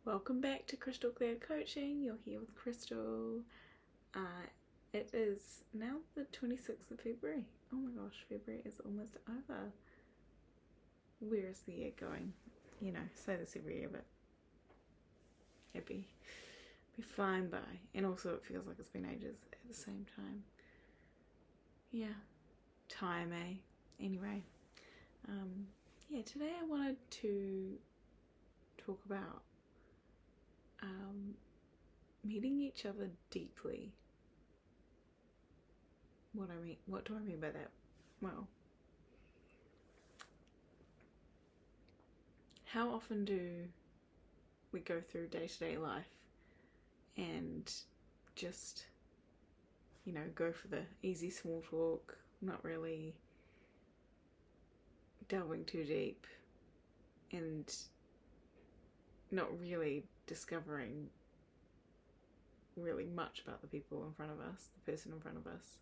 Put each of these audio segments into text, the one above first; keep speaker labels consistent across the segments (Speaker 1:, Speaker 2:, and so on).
Speaker 1: Welcome back to Crystal Clear Coaching. You're here with Crystal. It is now the 26th of February. Oh my gosh, February is almost over. Where is the year going? You know, say this every year, but it'd be flying by. And also it feels like it's been ages at the same time. Yeah, time, eh? Anyway, today I wanted to talk about meeting each other deeply. What do I mean by that? Well, how often do we go through day-to-day life and just, go for the easy small talk, not really delving too deep and not really discovering really much about the people in front of us, the person in front of us.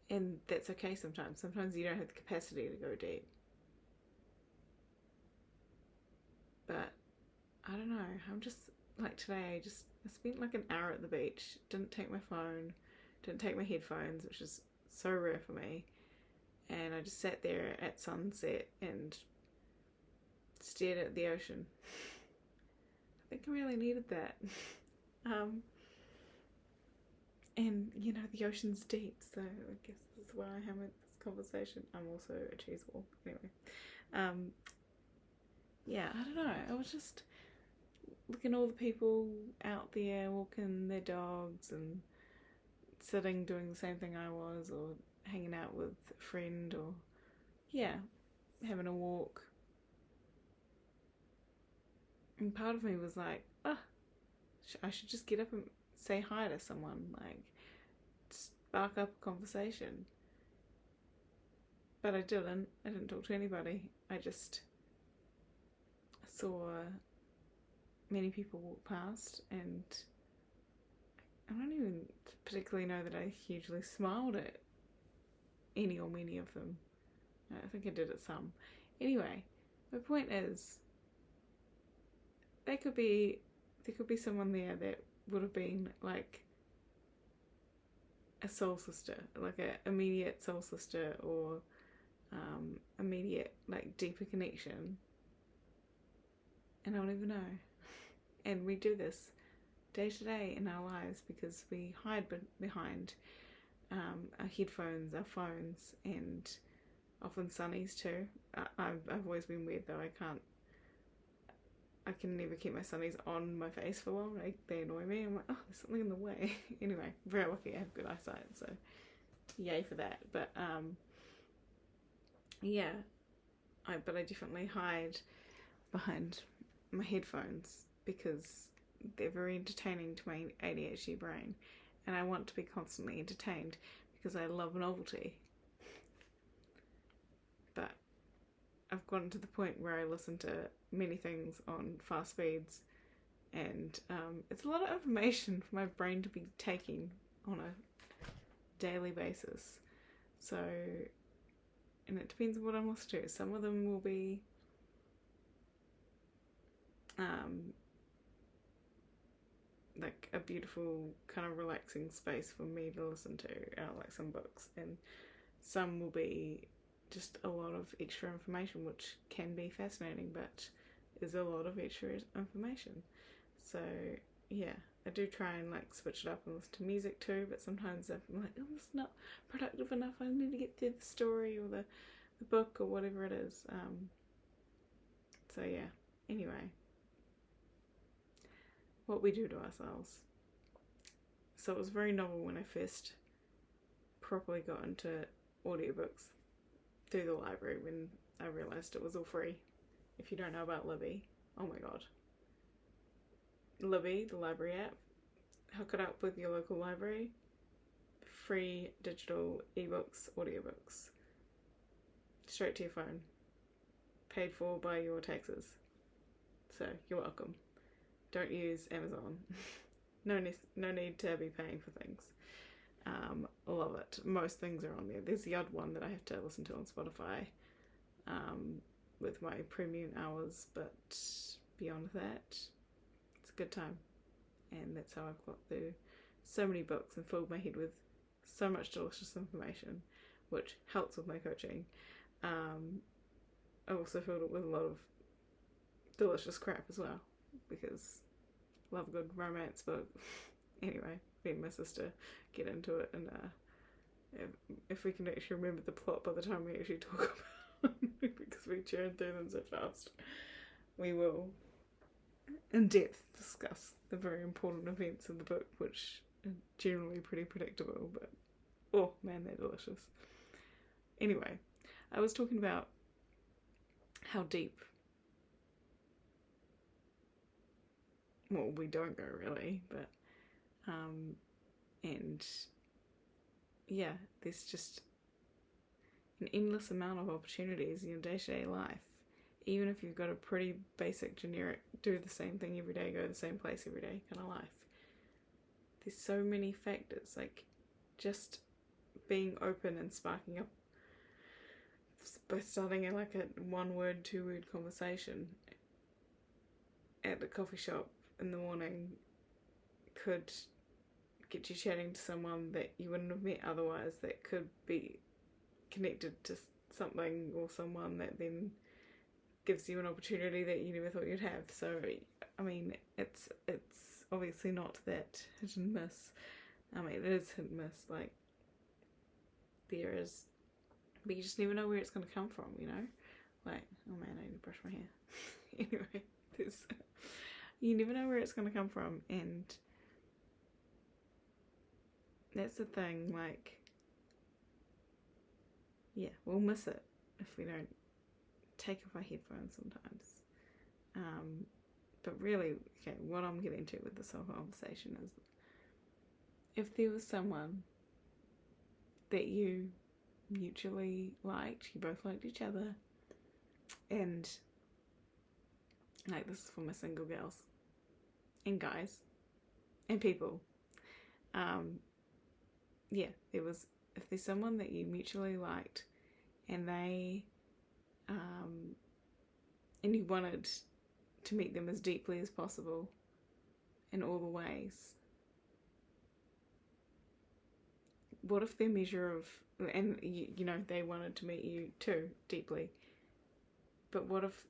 Speaker 1: And that's okay sometimes. Sometimes you don't have the capacity to go deep. But I don't know, I'm just like today, I spent like an hour at the beach, didn't take my phone, didn't take my headphones, which is so rare for me. And I just sat there at sunset and stared at the ocean. I think I really needed that. And the ocean's deep, so I guess this is why I have this conversation. I'm also a cheese ball. Anyway, I don't know. I was just looking at all the people out there walking their dogs and sitting doing the same thing I was, or hanging out with a friend, or having a walk. And part of me was like, I should just get up and say hi to someone, like spark up a conversation. But I didn't talk to anybody. I just saw many people walk past, and I don't even particularly know that I hugely smiled at any or many of them. I think I did at some. Anyway, my point is, there could be someone there that would have been like a soul sister, like an immediate soul sister, or immediate like deeper connection, and I don't even know. And we do this day to day in our lives because we hide behind our headphones, our phones, and often sunnies too. I've always been weird though. I can never keep my sunnies on my face for long. They annoy me. I'm like, oh, there's something in the way. Anyway, very lucky I have good eyesight, so yay for that. But I definitely hide behind my headphones because they're very entertaining to my ADHD brain, and I want to be constantly entertained because I love novelty. But I've gotten to the point where I listen to many things on fast speeds, and it's a lot of information for my brain to be taking on a daily basis. So, and it depends on what I'm listening to. Some of them will be like a beautiful kind of relaxing space for me to listen to, like some books, and some will be just a lot of extra information, which can be fascinating, but is a lot of extra information. So I do try and like switch it up and listen to music too, but sometimes I'm like, oh, it's not productive enough, I need to get through the story or the book or whatever it is. Anyway, what we do to ourselves. So it was very novel when I first properly got into audiobooks through the library, when I realised it was all free. If you don't know about Libby, oh my god. Libby, the library app, hook it up with your local library. Free digital ebooks, audiobooks. Straight to your phone. Paid for by your taxes. So you're welcome. Don't use Amazon. No need to be paying for things. Love it. Most things are on there. There's the odd one that I have to listen to on Spotify. with my premium hours, but beyond that, it's a good time. And that's how I've got through so many books and filled my head with so much delicious information, which helps with my coaching. I also filled it with a lot of delicious crap as well, because I love a good romance book. Anyway, me and my sister get into it, and if we can actually remember the plot by the time we actually talk about it, because we churn through them so fast, we will in depth discuss the very important events of the book, which are generally pretty predictable, but oh man, they're delicious. Anyway, I was talking about how deep, well, we don't go really, but and yeah, there's just an endless amount of opportunities in your day-to-day life. Even if you've got a pretty basic, generic, do the same thing every day, go the same place every day kind of life. There's so many factors, like just being open and sparking up by starting like a 1-word, 2-word conversation at the coffee shop in the morning could get you chatting to someone that you wouldn't have met otherwise, that could be connected to something or someone that then gives you an opportunity that you never thought you'd have. So I mean, it's obviously not that hit and miss. I mean, it is hit and miss, like there is, but you just never know where it's going to come from, you know? Like, oh man, I need to brush my hair. Anyway, you never know where it's going to come from, and that's the thing, like, yeah, we'll miss it if we don't take off our headphones sometimes. But really, okay, what I'm getting to with this whole conversation is, if there was someone that you mutually liked, you both liked each other, and like, this is for my single girls and guys and people, yeah, if there's someone that you mutually liked and they and you wanted to meet them as deeply as possible in all the ways, what if their measure of, and you know, they wanted to meet you too deeply, but what if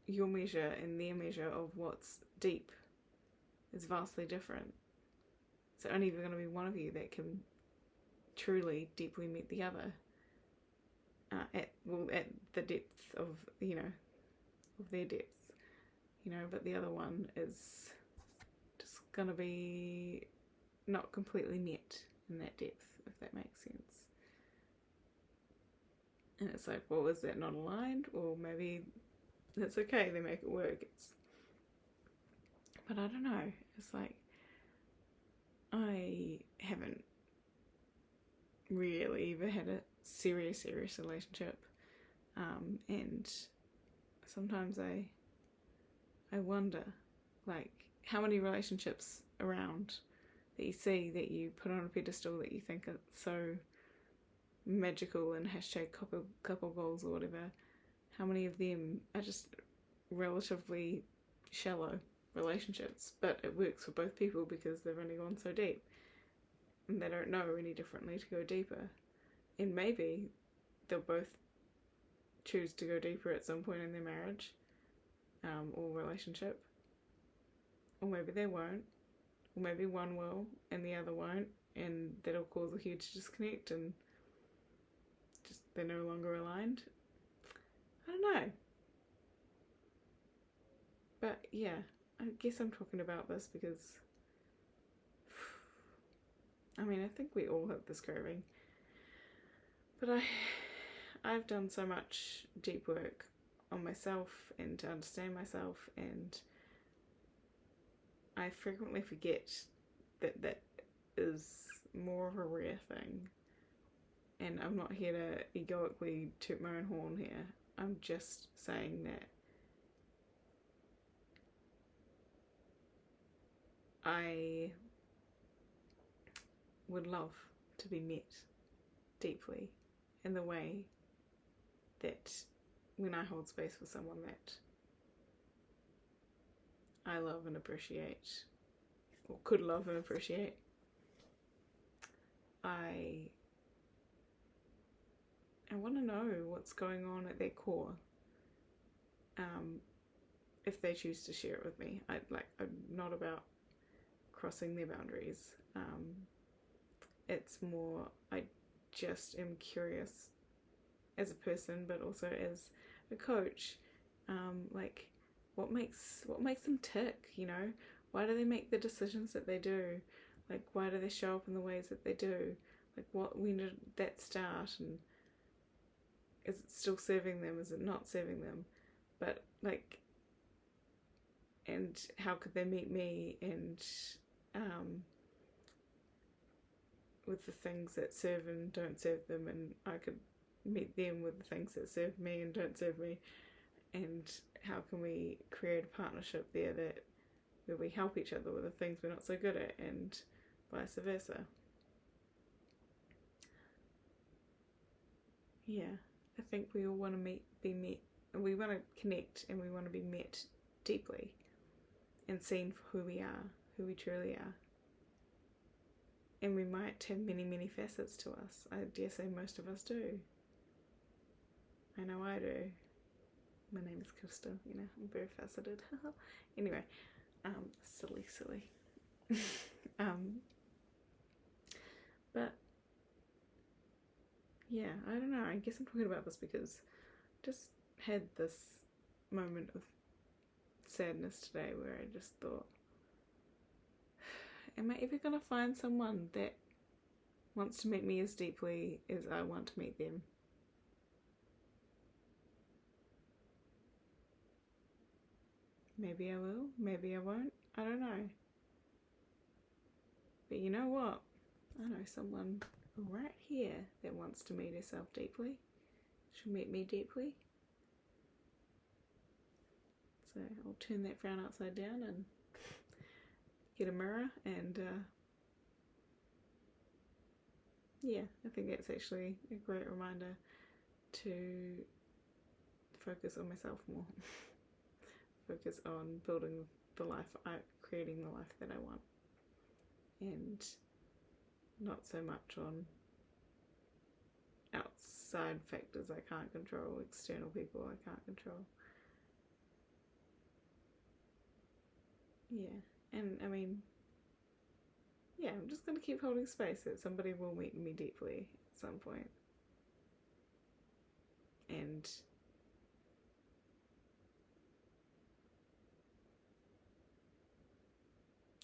Speaker 1: your measure and their measure of what's deep is vastly different? So only going to be one of you that can truly deeply meet the other at the depth of, you know, of their depth, you know, but the other one is just going to be not completely met in that depth, if that makes sense. And it's like, well, is that not aligned? Or maybe that's okay, they make it work. But I don't know, it's like, I haven't really ever had a serious relationship, and sometimes I wonder, like, how many relationships around that you see that you put on a pedestal that you think are so magical and hashtag couple goals or whatever, how many of them are just relatively shallow relationships, but it works for both people because they've only gone so deep and they don't know any differently to go deeper, and maybe they'll both choose to go deeper at some point in their marriage or relationship, or maybe they won't, or maybe one will and the other won't, and that'll cause a huge disconnect and just they're no longer aligned. I don't know, but yeah, I guess I'm talking about this because I mean, I think we all have this craving, but I've done so much deep work on myself and to understand myself, and I frequently forget that that is more of a rare thing. And I'm not here to egoically toot my own horn here. I'm just saying that I would love to be met deeply in the way that when I hold space for someone that I love and appreciate, or could love and appreciate, I want to know what's going on at their core. If they choose to share it with me, I'm not about crossing their boundaries. It's more, I just am curious as a person, but also as a coach. Like, what makes them tick? You know, why do they make the decisions that they do? Like, why do they show up in the ways that they do? Like, when did that start? And is it still serving them? Is it not serving them? But like, and how could they meet me? And with the things that serve and don't serve them, and I could meet them with the things that serve me and don't serve me, and how can we create a partnership there where we help each other with the things we're not so good at, and vice versa. Yeah, I think we all want to be met, and we want to connect, and we want to be met deeply and seen for who we are, who we truly are. And we might have many, many facets to us. I dare say most of us do. I know I do. My name is Krista, you know, I'm very faceted. Anyway, silly. But yeah, I don't know. I guess I'm talking about this because I just had this moment of sadness today where I just thought, am I ever going to find someone that wants to meet me as deeply as I want to meet them? Maybe I will, maybe I won't, I don't know. But you know what? I know someone right here that wants to meet herself deeply. She'll meet me deeply. So I'll turn that frown upside down and get a mirror, and yeah, I think that's actually a great reminder to focus on myself more. Focus on building the life, creating the life that I want, and not so much on outside factors I can't control, external people I can't control. Yeah, and I mean, yeah, I'm just going to keep holding space that somebody will meet me deeply at some point. And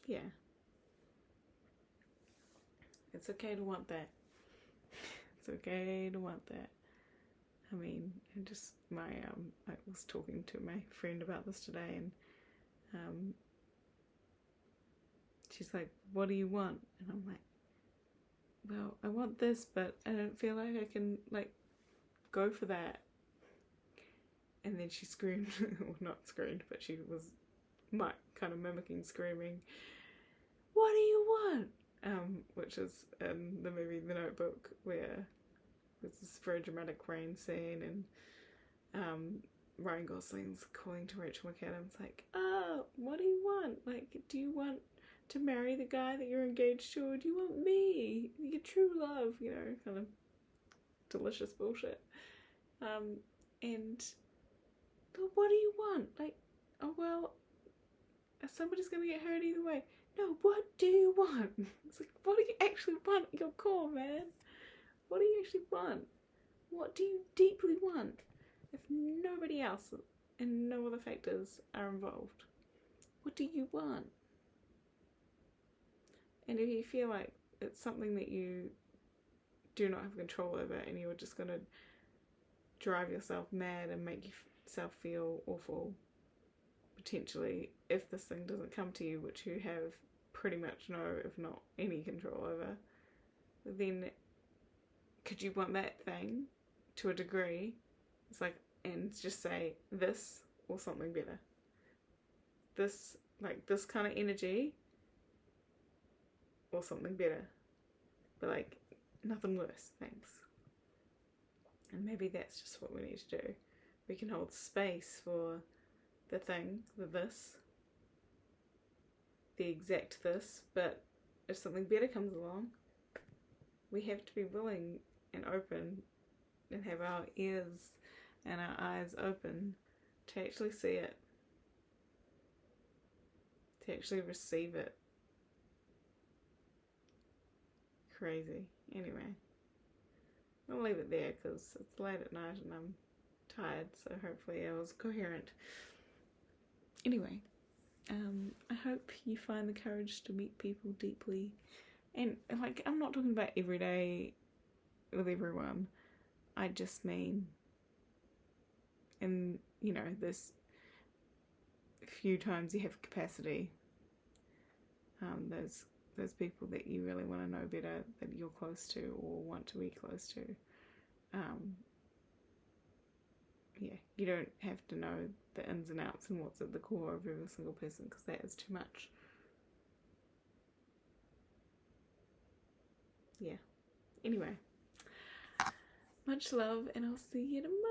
Speaker 1: yeah, it's okay to want that. It's okay to want that. I mean, I was talking to my friend about this today, and she's like, what do you want? And I'm like, well, I want this, but I don't feel like I can, like, go for that. And then she screamed, or not screamed, but she was kind of mimicking screaming, what do you want? Which is in the movie The Notebook, where there's this very dramatic rain scene, and Ryan Gosling's calling to Rachel McAdams like, what do you want? Like, do you want to marry the guy that you're engaged to, or do you want me, your true love? You know, kind of delicious bullshit. And but what do you want? Like, oh well, somebody's gonna get hurt either way. No, what do you want? It's like, what do you actually want at your core, man? What do you actually want? What do you deeply want? If nobody else and no other factors are involved, what do you want? And if you feel like it's something that you do not have control over, and you're just going to drive yourself mad and make yourself feel awful, potentially, if this thing doesn't come to you, which you have pretty much no, if not any control over, then could you want that thing to a degree? It's like, and just say this or something better. This, like, this kind of energy or something better. But, like, nothing worse, thanks. And maybe that's just what we need to do. We can hold space for the thing, the this, the exact this, but if something better comes along, we have to be willing and open and have our ears and our eyes open to actually see it, to actually receive it. Crazy. Anyway, I'll leave it there because it's late at night and I'm tired, so hopefully I was coherent. Anyway, I hope you find the courage to meet people deeply. And, like, I'm not talking about every day with everyone. I just mean, and, you know, there's few times you have capacity. Those people that you really want to know better, that you're close to or want to be close to. Yeah, you don't have to know the ins and outs and what's at the core of every single person, because that is too much. Yeah. Anyway, much love, and I'll see you tomorrow.